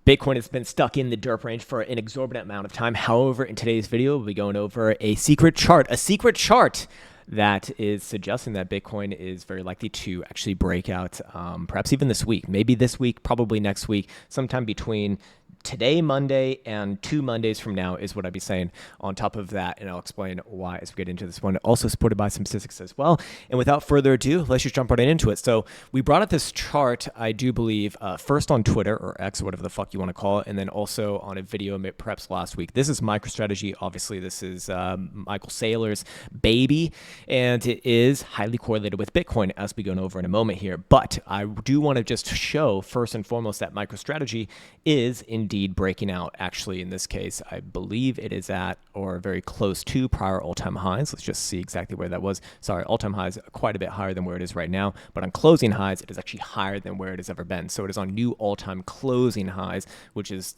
Bitcoin has been stuck in the Derp range for an exorbitant amount of time. However, in today's video, we'll be going over a secret chart that is suggesting that Bitcoin is very likely to actually break out, perhaps even this week, maybe this week, probably next week, sometime between today, Monday, and 2 Mondays from now is what I'd be saying on top of that, and I'll explain why as we get into this one. Also supported by some statistics as well. And without further ado, let's just jump right into it. So we brought up this chart, I do believe, first on Twitter or X or whatever the fuck you want to call it, and then also on a video perhaps last week. This is MicroStrategy. Obviously, this is Michael Saylor's baby, and it is highly correlated with Bitcoin as we go over in a moment here. But I do want to just show first and foremost that MicroStrategy is indeed breaking out. Actually, in this case, I believe it is at or very close to prior all-time highs. Let's just see exactly where that was. Sorry, all-time highs quite a bit higher than where it is right now, but on closing highs, it is actually higher than where it has ever been. So it is on new all-time closing highs, which is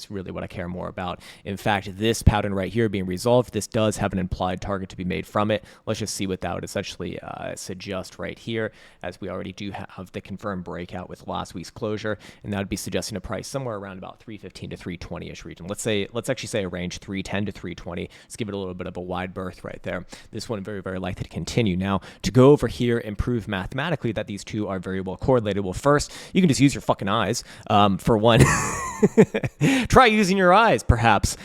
really what I care more about. In fact, this pattern right here being resolved, this does have an implied target to be made from it. Let's just see what that would essentially suggest right here, as we already do have the confirmed breakout with last week's closure, and that would be suggesting a price somewhere around about 315 to 320-ish region. Let's actually say a range 310 to 320. Let's give it a little bit of a wide berth right there. This one very, very likely to continue. Now, to go over here and prove mathematically that these two are very well correlated, well, first, you can just use your fucking eyes. For one, try using your eyes, perhaps.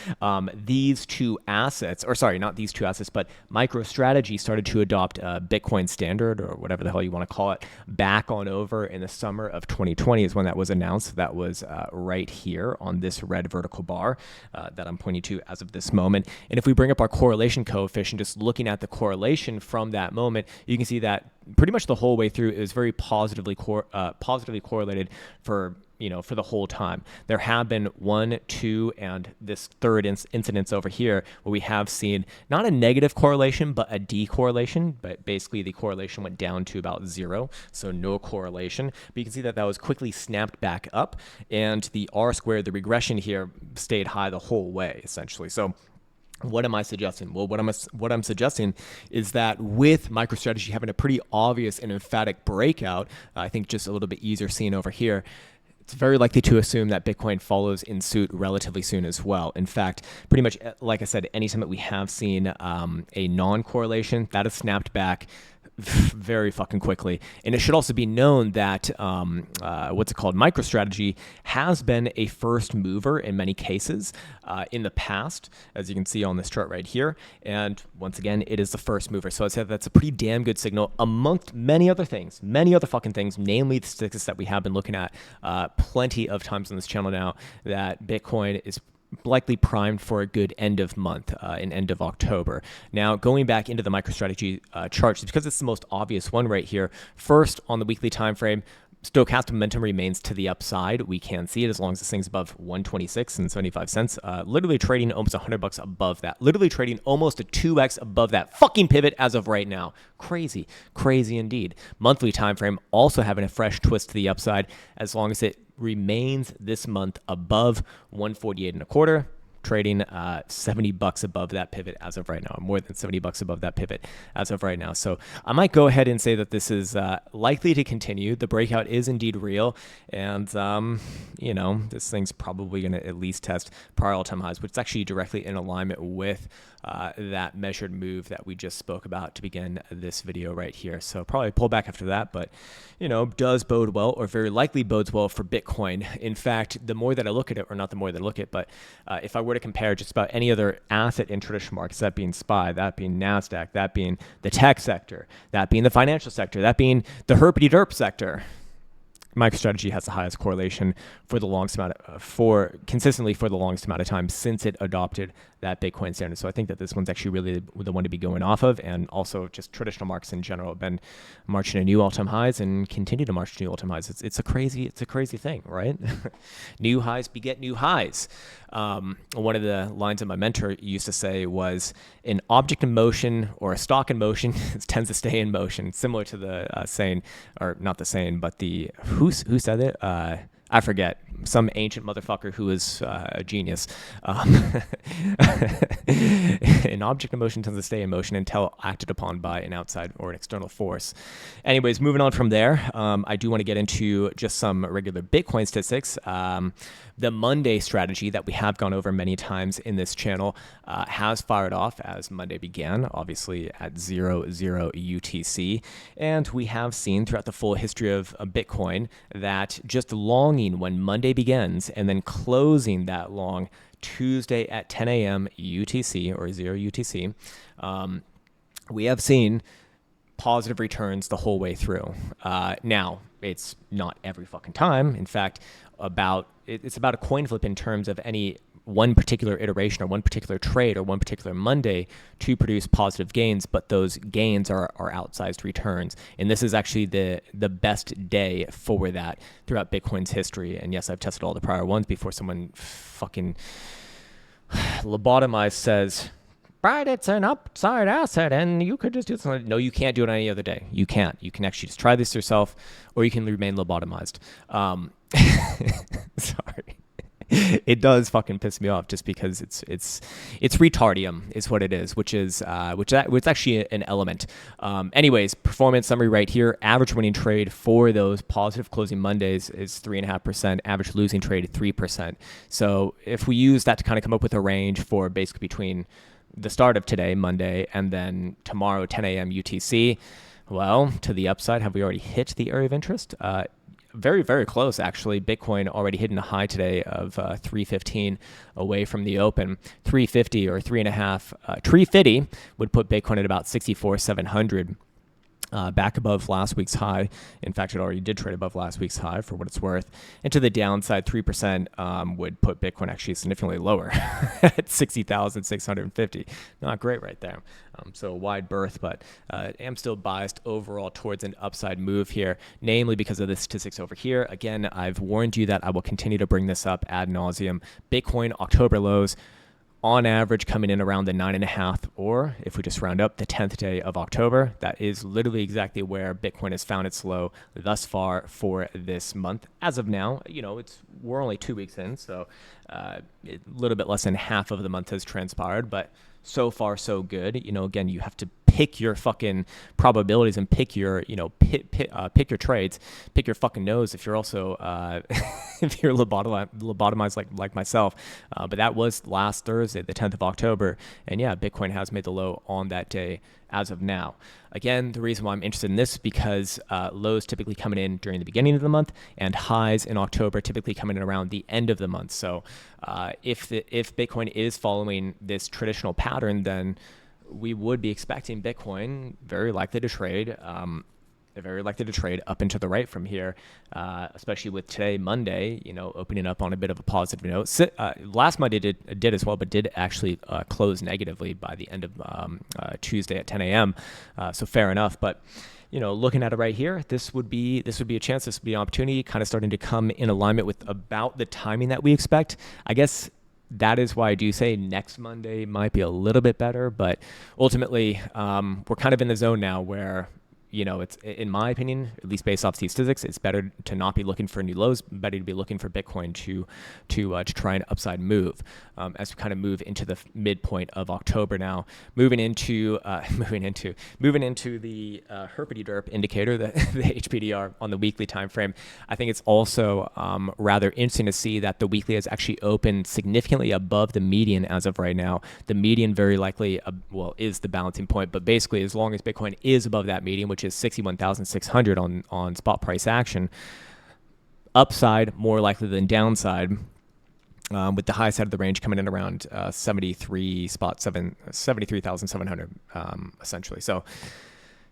These two assets, or sorry, not these two assets, but MicroStrategy started to adopt Bitcoin Standard, or whatever the hell you want to call it, back on over in the summer of 2020 is when that was announced. That was right here on this red vertical bar that I'm pointing to as of this moment. And if we bring up our correlation coefficient, just looking at the correlation from that moment, you can see that pretty much the whole way through it was very positively correlated for the whole time. There have been 1, 2, and this third incidence over here where we have seen not a negative correlation, but a decorrelation. But basically the correlation went down to about 0, so no correlation. But you can see that that was quickly snapped back up, and the R squared, the regression here, stayed high the whole way, essentially. So what am I suggesting? Well, what I'm suggesting is that with MicroStrategy having a pretty obvious and emphatic breakout, I think just a little bit easier seen over here, it's very likely to assume that Bitcoin follows in suit relatively soon as well. In fact, pretty much, like I said, anytime that we have seen a non-correlation, that has snapped back very fucking quickly. And it should also be known that MicroStrategy has been a first mover in many cases in the past, as you can see on this chart right here. And once again, it is the first mover. So I'd say that's a pretty damn good signal amongst many other things, many other fucking things, namely the statistics that we have been looking at plenty of times on this channel now, that Bitcoin is likely primed for a good end of month in end of October. Now, going back into the MicroStrategy charts, because it's the most obvious one right here, first on the weekly time frame, stochastic momentum remains to the upside. We can see it as long as this thing's above 126 and 75 cents. Literally trading almost $100 above that. Literally trading almost a 2x above that fucking pivot as of right now. Crazy, crazy indeed. Monthly time frame also having a fresh twist to the upside as long as it remains this month above 148 and a quarter. Trading $70 above that pivot as of right now, more than $70 above that pivot as of right now. So I might go ahead and say that this is likely to continue. The breakout is indeed real, and this thing's probably going to at least test prior all-time highs, which is actually directly in alignment with that measured move that we just spoke about to begin this video right here. So probably pull back after that, but does bode well, or very likely bodes well for Bitcoin. In fact, the more that I look at it, or not the more that I look at it, but if I were to compare just about any other asset in traditional markets, that being SPY, that being NASDAQ, that being the tech sector, that being the financial sector, that being the herpity derp sector, MicroStrategy has the highest correlation for the longest amount consistently for the longest amount of time since it adopted that Bitcoin standard. So I think that this one's actually really the one to be going off of, and also just traditional markets in general have been marching to new all-time highs and continue to march to new all-time highs. It's a crazy thing, right? New highs beget new highs. One of the lines that my mentor used to say was, an object in motion or a stock in motion tends to stay in motion, similar to the saying, or not the saying, but the who said it? I forget. Some ancient motherfucker who is a genius. An object in motion tends to stay in motion until acted upon by an outside or an external force. Anyways, moving on from there, I do want to get into just some regular Bitcoin statistics. The Monday strategy that we have gone over many times in this channel has fired off as Monday began, obviously at 00 UTC. And we have seen throughout the full history of Bitcoin that just longing when Monday begins and then closing that long Tuesday at 10 a.m. UTC or 0 UTC, we have seen positive returns the whole way through. Now, it's not every fucking time. In fact, it's about a coin flip in terms of any one particular iteration or one particular trade or one particular Monday to produce positive gains, but those gains are outsized returns. And this is actually the best day for that throughout Bitcoin's history. And yes, I've tested all the prior ones before someone fucking lobotomized says, right, it's an upside asset and you could just do something. No, you can't do it on any other day. You can't. You can actually just try this yourself or you can remain lobotomized. Sorry. It does fucking piss me off just because it's retardium is what it is, which is actually an element. Anyways, performance summary right here. Average winning trade for those positive closing Mondays is 3.5%. Average losing trade 3%. So if we use that to kind of come up with a range for basically between the start of today, Monday, and then tomorrow, 10 a.m. UTC, well, to the upside, have we already hit the area of interest? Very, very close, actually. Bitcoin already hitting a high today of 315 away from the open. 350 or 350 would put Bitcoin at about 64,700. Back above last week's high. In fact, it already did trade above last week's high for what it's worth. And to the downside, 3% would put Bitcoin actually significantly lower at 60,650. Not great right there. So a wide berth, but am still biased overall towards an upside move here, namely because of the statistics over here. Again, I've warned you that I will continue to bring this up ad nauseum. Bitcoin October lows, on average coming in around the 9.5, or if we just round up, the 10th day of October. That is literally exactly where Bitcoin has found its low thus far for this month. As of now, we're only 2 weeks in, so a little bit less than half of the month has transpired, but so far so good. Again, you have to pick your fucking probabilities and pick your, pick your trades, pick your fucking nose if you're also, if you're lobotomized like myself. But that was last Thursday, the 10th of October. And yeah, Bitcoin has made the low on that day as of now. Again, the reason why I'm interested in this is because lows typically coming in during the beginning of the month and highs in October typically coming in around the end of the month. So if Bitcoin is following this traditional pattern, then we would be expecting Bitcoin very likely to trade up and to the right from here, especially with today, Monday, opening up on a bit of a positive note. Last Monday did as well, but did actually close negatively by the end of Tuesday at 10 a.m. So fair enough. But looking at it right here, this would be a chance. This would be an opportunity, kind of starting to come in alignment with about the timing that we expect. I guess that is why I do say next Monday might be a little bit better, but ultimately we're kind of in the zone now where it's, in my opinion, at least based off statistics, it's better to not be looking for new lows, better to be looking for Bitcoin to try an upside move as we kind of move into the midpoint of October now, moving into the herpity derp indicator, the HPDR on the weekly time frame. I think it's also rather interesting to see that the weekly has actually opened significantly above the median as of right now. The median very likely is the balancing point, but basically as long as Bitcoin is above that median, which is 61,600 on spot price action, upside more likely than downside, with the high side of the range coming in around 73,700 essentially. So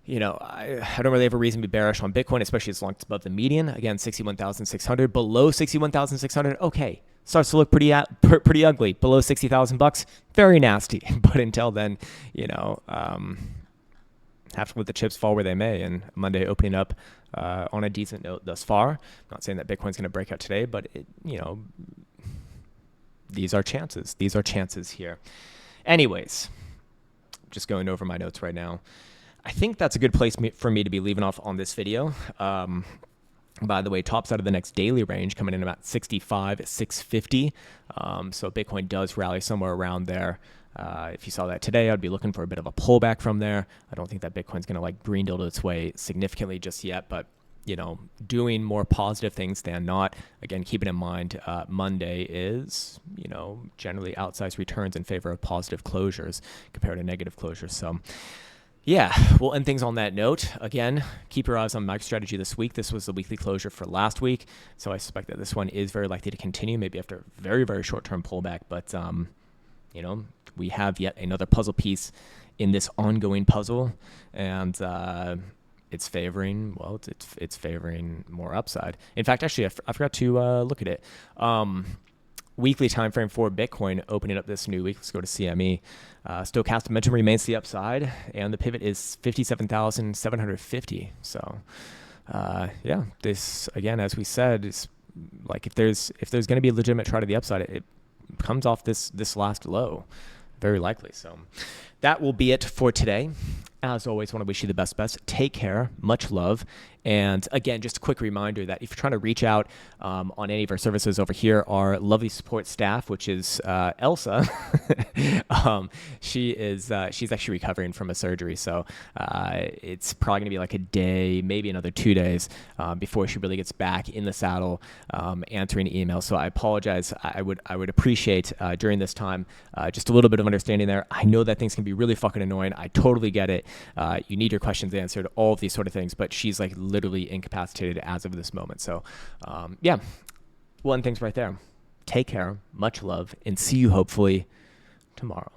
I don't really have a reason to be bearish on Bitcoin, especially as long as it's above the median. Again, 61,600. Below 61,600, okay, starts to look pretty ugly. Below $60,000, very nasty. But until then, have to let the chips fall where they may, and Monday opening up on a decent note thus far. Not saying that Bitcoin's going to break out today, but these are chances. These are chances here. Anyways, just going over my notes right now. I think that's a good place for me to be leaving off on this video. By the way, tops out of the next daily range coming in about 65, 650. So Bitcoin does rally somewhere around there. If you saw that today, I'd be looking for a bit of a pullback from there. I don't think that Bitcoin's going to like green dildo its way significantly just yet, but you know, doing more positive things than not. Again, keeping in mind, Monday is, you know, generally outsized returns in favor of positive closures compared to negative closures. So yeah, we'll end things on that note. Again, keep your eyes on MicroStrategy this week. This was the weekly closure for last week, so I suspect that this one is very likely to continue, maybe after a very, very short-term pullback. But, you know, we have yet another puzzle piece in this ongoing puzzle, and it's favoring, well, it's favoring more upside. In fact, actually, I forgot to look at it. Weekly time frame for Bitcoin opening up this new week. Let's go to CME. Stochastic momentum remains to the upside, and the pivot is 57,750. So, yeah, this again, as we said, is like if there's going to be a legitimate try to the upside, it comes off this last low, very likely. So, that will be it for today. As always, I want to wish you the best. Take care. Much love. And again, just a quick reminder that if you're trying to reach out on any of our services over here, our lovely support staff, which is Elsa, she's actually recovering from a surgery. So it's probably going to be like a day, maybe another 2 days before she really gets back in the saddle answering emails. So I apologize. I would appreciate during this time just a little bit of understanding there. I know that things can be really fucking annoying. I totally get it. You need your questions answered, all of these sort of things, but she's like literally incapacitated as of this moment. So yeah, we'll end things right there. Take care, much love, and see you hopefully tomorrow.